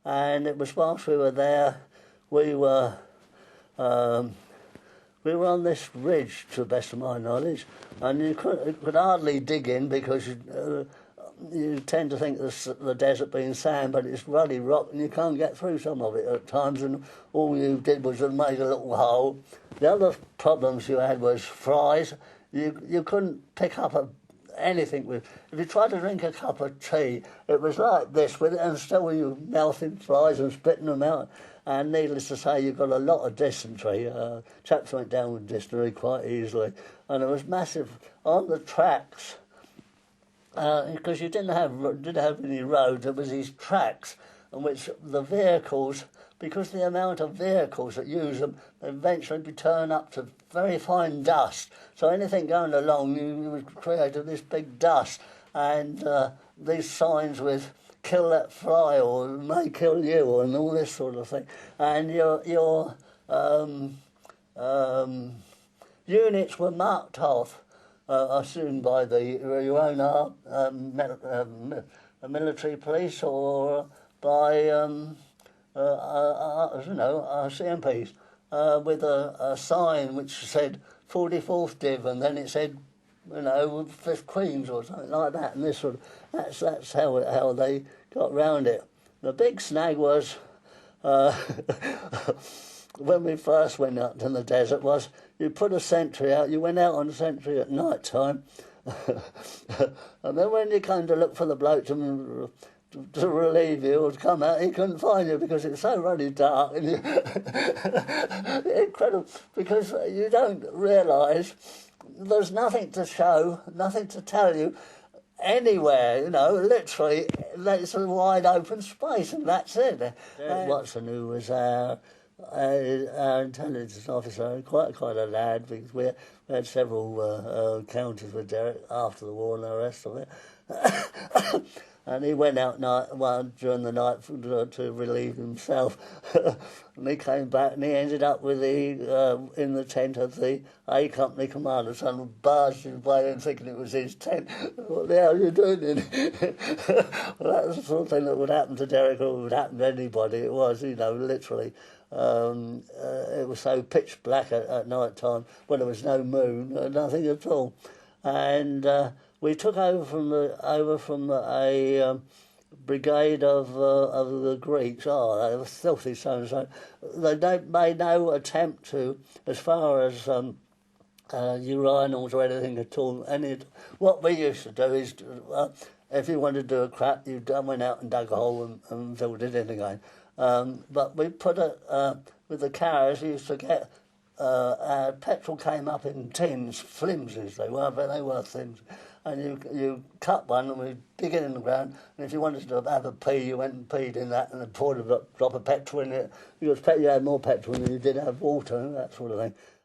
and it was whilst we were there, we were on this ridge, to the best of my knowledge, and you could hardly dig in because you tend to think the desert being sand, but it's ruddy rock and you can't get through some of it at times, and all you did was make a little hole. The other problems you had was flies. You couldn't pick up anything with. If you tried to drink a cup of tea, it was like this with it, and still you melting flies and spitting them out. And needless to say, you got a lot of dysentery. Chaps went down with dysentery quite easily, and it was massive on the tracks. Because you didn't have any roads, there was these tracks on which the vehicles, because the amount of vehicles that use them, eventually be turned up to very fine dust. So anything going along, you would create this big dust, and these signs with "kill that fly" or "may kill you" and all this sort of thing. And your units were marked off. Assumed by your own military police or by CMPs with a sign which said 44th Div, and then it said 5th Queens or something like that, and this sort of that's how they got round it. The big snag was when we first went out in the desert was you put a sentry out, you went out on sentry at night time, and then when you came to look for the bloke to relieve you or to come out, he couldn't find you because it's so ruddy dark. And incredible, because you don't realise there's nothing to show, nothing to tell you anywhere, literally, it's a wide open space and that's it. Watson, who was our intelligence officer, quite a lad, because we had several encounters with Derek after the war and the rest of it. And he went out during the night to relieve himself. And he came back and he ended up with in the tent of the A Company commander. Someone barged his way in thinking it was his tent. What the hell are you doing in it? Well, that's the sort of thing that would happen to Derek or would happen to anybody. It was, literally. It was so pitch black at night time when there was no moon, nothing at all. And we took over from a brigade of the Greeks. Oh, they were filthy so. They made no attempt to, as far as urinals or anything at all. What we used to do is, if you wanted to do a crap, you went out and dug a hole and filled it in again. But we put with the carriers, we used to get petrol came up in tins, flimsies they were, but they were thins. And you cut one and we dig it in the ground, and if you wanted to have a pee, you went and peed in that and then poured a drop of petrol in it, because you had more petrol than you did have water and that sort of thing.